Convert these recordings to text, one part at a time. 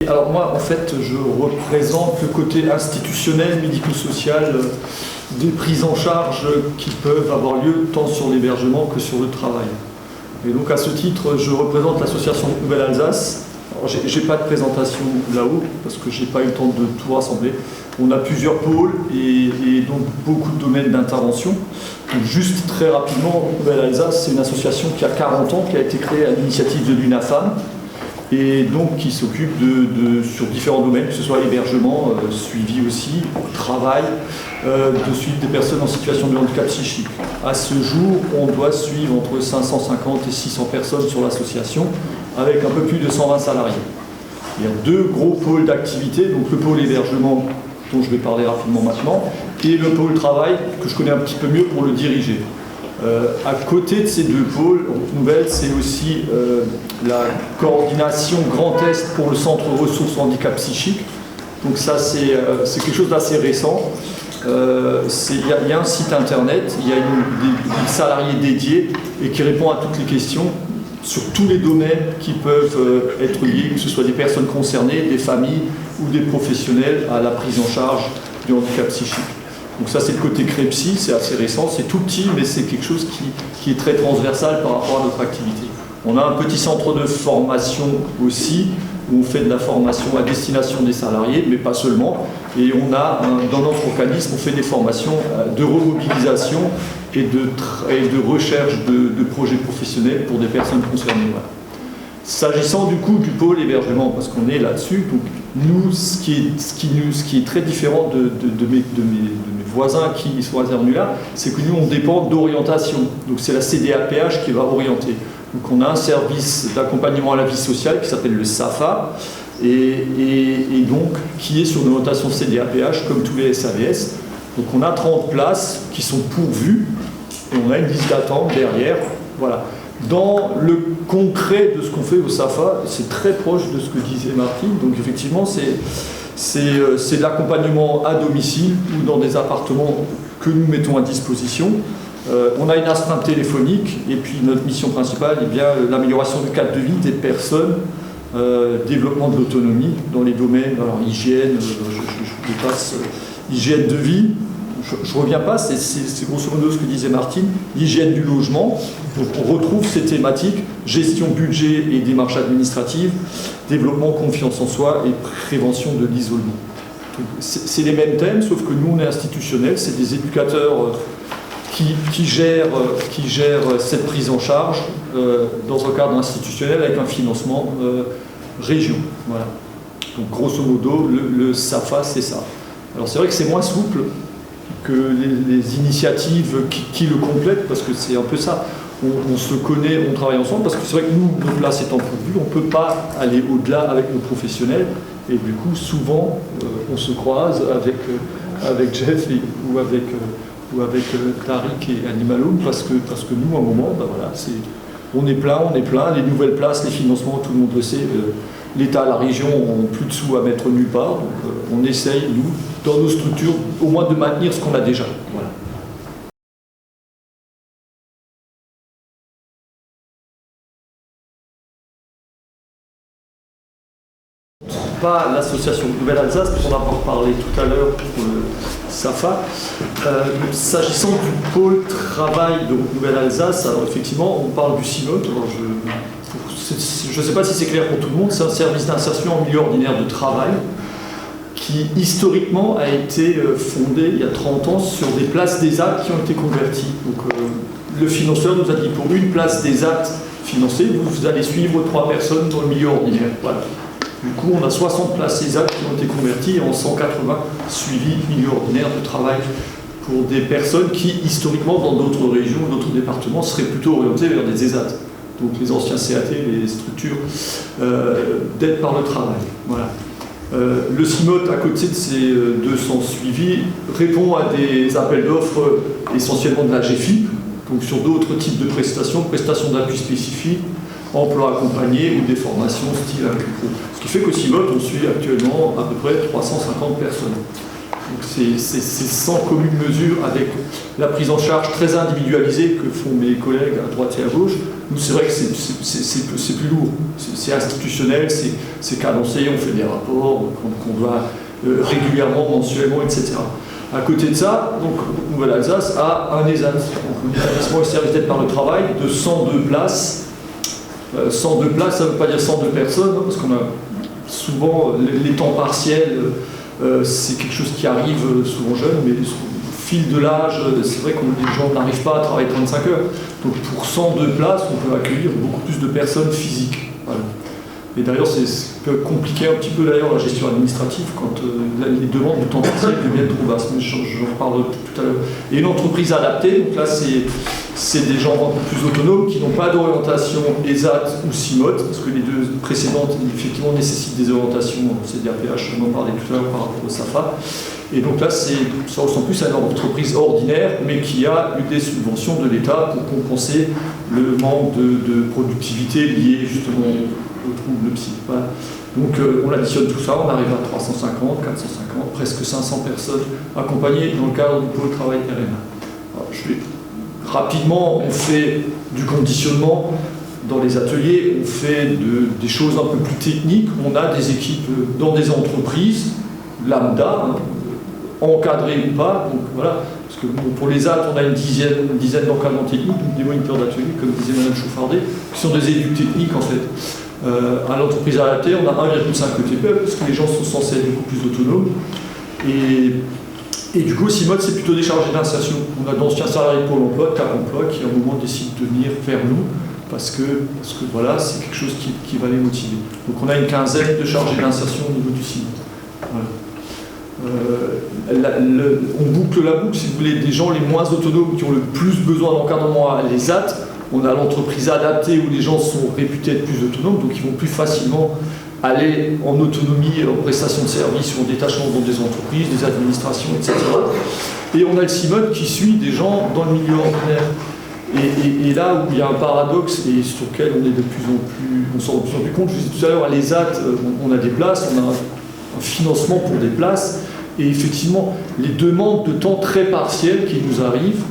Alors moi, en fait, je représente le côté institutionnel, médico-social des prises en charge qui peuvent avoir lieu tant sur l'hébergement que sur le travail. Et donc à ce titre, je représente l'association Nouvelle-Alsace. J'ai pas de présentation là-haut parce que j'ai pas eu le temps de tout rassembler. On a plusieurs pôles et donc beaucoup de domaines d'intervention. Donc juste très rapidement, Nouvelle-Alsace, c'est une association qui a 40 ans, qui a été créée à l'initiative de l'UNAFAM et donc qui s'occupe sur différents domaines, que ce soit hébergement, suivi aussi, travail, de suivre des personnes en situation de handicap psychique. À ce jour, on doit suivre entre 550 et 600 personnes sur l'association, avec un peu plus de 120 salariés. Il y a deux gros pôles d'activité, donc le pôle hébergement, dont je vais parler rapidement maintenant, et le pôle travail, que je connais un petit peu mieux pour le diriger. À côté de ces deux pôles, Nouvelle, c'est aussi la coordination Grand Est pour le centre ressources handicap psychique. Donc ça, c'est quelque chose d'assez récent. Il y a un site internet, il y a des salariés dédiés et qui répond à toutes les questions sur tous les domaines qui peuvent être liés, que ce soit des personnes concernées, des familles ou des professionnels à la prise en charge du handicap psychique. Donc ça, c'est le côté CREPSI, c'est assez récent, c'est tout petit, mais c'est quelque chose qui est très transversal par rapport à notre activité. On a un petit centre de formation aussi, où on fait de la formation à destination des salariés, mais pas seulement. Et on a, dans notre organisme, on fait des formations de remobilisation et de recherche de projets professionnels pour des personnes concernées. Voilà. S'agissant du coup du pôle hébergement, parce qu'on est là-dessus, donc nous, ce qui est très différent de mes voisins qui sont intervenus là, c'est que nous, on dépend d'orientation. Donc c'est la CDAPH qui va orienter. Donc on a un service d'accompagnement à la vie sociale qui s'appelle le SAFA, et donc qui est sur une orientation CDAPH comme tous les SAVS. Donc on a 30 places qui sont pourvues, et on a une liste d'attente derrière. Voilà. Dans le concret de ce qu'on fait au SAFA, c'est très proche de ce que disait Martine. Donc effectivement, c'est de l'accompagnement à domicile ou dans des appartements que nous mettons à disposition. On a une astreinte téléphonique et puis notre mission principale est bien l'amélioration du cadre de vie des personnes, développement de l'autonomie dans les domaines, alors hygiène, je passe, hygiène de vie. Je ne reviens pas, c'est grosso modo ce que disait Martine, l'hygiène du logement. Donc on retrouve ces thématiques, gestion budget et démarche administrative, développement confiance en soi et prévention de l'isolement. C'est les mêmes thèmes, sauf que nous on est institutionnels, c'est des éducateurs qui gèrent cette prise en charge dans un cadre institutionnel avec un financement région. Voilà. Donc grosso modo, le SAFA c'est ça. Alors c'est vrai que c'est moins souple que les initiatives qui le complètent, parce que c'est un peu ça. On se connaît, on travaille ensemble, parce que c'est vrai que nous, nos places étant pourvues, on ne peut pas aller au-delà avec nos professionnels, et du coup, souvent, on se croise avec Jeff ou avec Tariq et Animaloum, parce que nous, à un moment, ben voilà, on est plein, les nouvelles places, les financements, tout le monde le sait, l'État, la région n'ont plus de sous à mettre nulle part, donc on essaye, nous, dans nos structures, au moins de maintenir ce qu'on a déjà. Voilà. Pas l'association Nouvelle-Alsace, on en a parlé tout à l'heure pour le SAFA. S'agissant du pôle travail de Nouvelle-Alsace, alors effectivement, on parle du CIMOT. Je ne sais pas si c'est clair pour tout le monde, c'est un service d'insertion en milieu ordinaire de travail qui historiquement a été fondé il y a 30 ans sur des places d'ESAT qui ont été converties. Donc, le financeur nous a dit pour une place d'ESAT financée, vous allez suivre 3 personnes dans le milieu ordinaire. Voilà. Du coup, on a 60 places ESAT qui ont été converties et en 180 suivis milieu ordinaire de travail pour des personnes qui, historiquement, dans d'autres régions, d'autres départements, seraient plutôt orientées vers des ESAT. Donc les anciens CAT, les structures d'aide par le travail. Voilà. Le CIMOT, à côté de ces 200 suivis, répond à des appels d'offres essentiellement de la GFIP, donc sur d'autres types de prestations d'appui spécifiques, emploi accompagné ou des formations style AccuPro. Ce qui fait qu'au CIMOT, on suit actuellement à peu près 350 personnes. Donc c'est sans commune mesure avec la prise en charge très individualisée que font mes collègues à droite et à gauche, Nous, c'est vrai que c'est plus lourd, c'est institutionnel, c'est cadencé, on fait des rapports qu'on doit régulièrement, mensuellement, etc. À côté de ça, donc, Nouvelle-Alsace a un ESAT, donc un établissement et service d'aide par le travail, de 102 places. 102 places, ça ne veut pas dire 102 personnes, hein, parce qu'on a souvent les temps partiels, c'est quelque chose qui arrive souvent jeune, mais au fil de l'âge, c'est vrai que les gens n'arrivent pas à travailler 35 heures. Donc pour 102 places, on peut accueillir beaucoup plus de personnes physiques. Voilà. Et d'ailleurs, c'est compliqué un petit peu d'ailleurs la gestion administrative quand les demandes de temps partiel deviennent trop basses. Mais j'en reparle tout à l'heure. Et une entreprise adaptée, donc là, c'est des gens un peu plus autonomes qui n'ont pas d'orientation ESAT ou CIMOT, parce que les deux précédentes, effectivement, nécessitent des orientations CDAPH, on en parlait tout à l'heure par rapport au SAFA. Et donc là, ça ressemble plus à une entreprise ordinaire, mais qui a eu des subventions de l'État pour compenser le manque de productivité lié justement au trouble psy. Voilà. Donc on additionne tout ça, on arrive à 350, 450, presque 500 personnes accompagnées dans le cadre du pôle travail RNA. Rapidement, on fait du conditionnement dans les ateliers, on fait des choses un peu plus techniques, on a des équipes dans des entreprises, lambda, encadrées ou pas, donc voilà, parce que pour les AT, on a une dizaine d'encadrements techniques, des moniteurs d'atelier, comme disait Mme Chauffardet, qui sont des éduques techniques en fait. À l'entreprise adaptée, on a 1,5 ETPE, parce que les gens sont censés être beaucoup plus autonomes. Et du coup, CIMOT, c'est plutôt des chargés d'insertion. On a d'anciens salariés de Pôle emploi, de Cap emploi, qui à un moment décident de venir vers nous, parce que voilà, c'est quelque chose qui va les motiver. Donc on a une quinzaine de chargés d'insertion au niveau du CIMOT. Voilà. On boucle la boucle, si vous voulez, des gens les moins autonomes qui ont le plus besoin d'encadrement à l'ESAT. On a l'entreprise adaptée où les gens sont réputés être plus autonomes, donc ils vont plus facilement aller en autonomie, en prestation de services ou en détachement dans des entreprises, des administrations, etc. Et on a le CIMOT qui suit des gens dans le milieu ordinaire. Et là où il y a un paradoxe et sur lequel on s'en rend de plus en plus compte, je vous disais tout à l'heure, à l'ESAT, on a des places, on a un financement pour des places, et effectivement, les demandes de temps très partiels qui nous arrivent,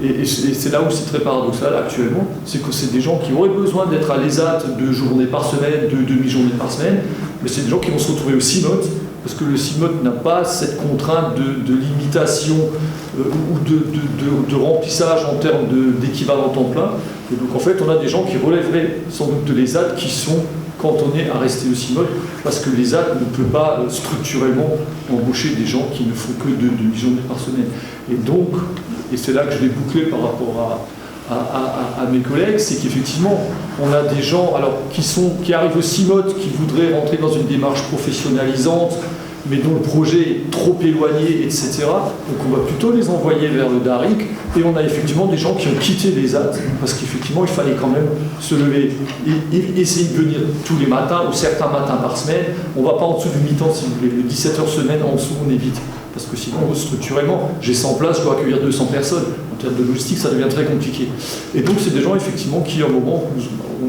et c'est là où c'est très paradoxal actuellement, c'est que c'est des gens qui auraient besoin d'être à l'ESAT 2 journées par semaine, 2 demi-journées par semaine, mais c'est des gens qui vont se retrouver au CIMOT, parce que le CIMOT n'a pas cette contrainte de limitation ou de remplissage en termes d'équivalent temps plein. Et donc en fait, on a des gens qui relèveraient sans doute de l'ESAT qui sont cantonnés à rester au CIMOT, parce que l'ESAT ne peut pas structurellement embaucher des gens qui ne font que 2 demi-journées par semaine. Et donc, et c'est là que je vais boucler par rapport à mes collègues, c'est qu'effectivement, on a des gens qui arrivent au CIMOT, qui voudraient rentrer dans une démarche professionnalisante, mais dont le projet est trop éloigné, etc. Donc on va plutôt les envoyer vers le DARIC, et on a effectivement des gens qui ont quitté les AT, parce qu'effectivement il fallait quand même se lever et essayer de venir tous les matins, ou certains matins par semaine. On ne va pas en dessous du mi-temps, si vous voulez, le 17 heures semaine, en dessous on évite. Parce que sinon, structurellement, j'ai 100 places, je dois accueillir 200 personnes. En termes de logistique, ça devient très compliqué. Et donc, c'est des gens, effectivement, qui, à un moment,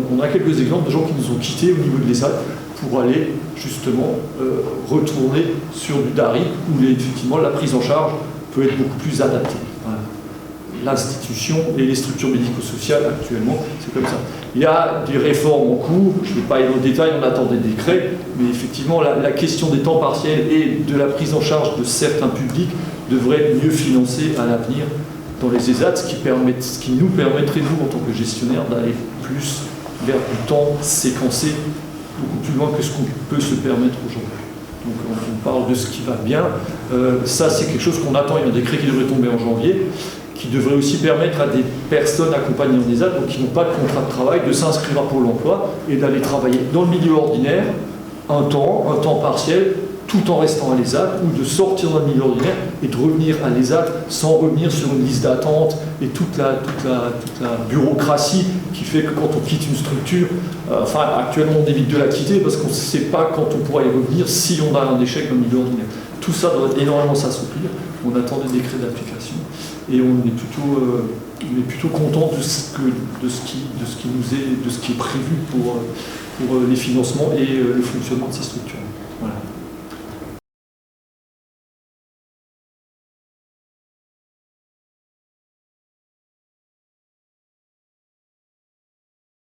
on a quelques exemples de gens qui nous ont quittés au niveau de l'ESAT pour aller, justement, retourner sur du DARIC, où, effectivement, la prise en charge peut être beaucoup plus adaptée. Voilà. L'institution et les structures médico-sociales, actuellement, c'est comme ça. Il y a des réformes en cours, je ne vais pas aller dans le détail, on attend des décrets, mais effectivement, la question des temps partiels et de la prise en charge de certains publics devrait être mieux financée à l'avenir dans les ESAT, ce qui nous permettrait, nous, en tant que gestionnaires, d'aller plus vers du temps séquencé, beaucoup plus loin que ce qu'on peut se permettre aujourd'hui. Donc on parle de ce qui va bien. Ça, c'est quelque chose qu'on attend. Il y a un décret qui devrait tomber en janvier, qui devrait aussi permettre à des personnes accompagnées en ESAT, donc qui n'ont pas de contrat de travail, de s'inscrire à Pôle emploi et d'aller travailler dans le milieu ordinaire, un temps partiel, tout en restant à l'ESAT, ou de sortir dans le milieu ordinaire et de revenir à l'ESAT sans revenir sur une liste d'attente et toute la bureaucratie qui fait que quand on quitte une structure, actuellement on évite de la quitter parce qu'on ne sait pas quand on pourra y revenir si on a un échec dans le milieu ordinaire. Tout ça doit énormément s'assouplir. On attend des décrets d'application et on est plutôt content de ce qui est prévu pour les financements et le fonctionnement de ces structures.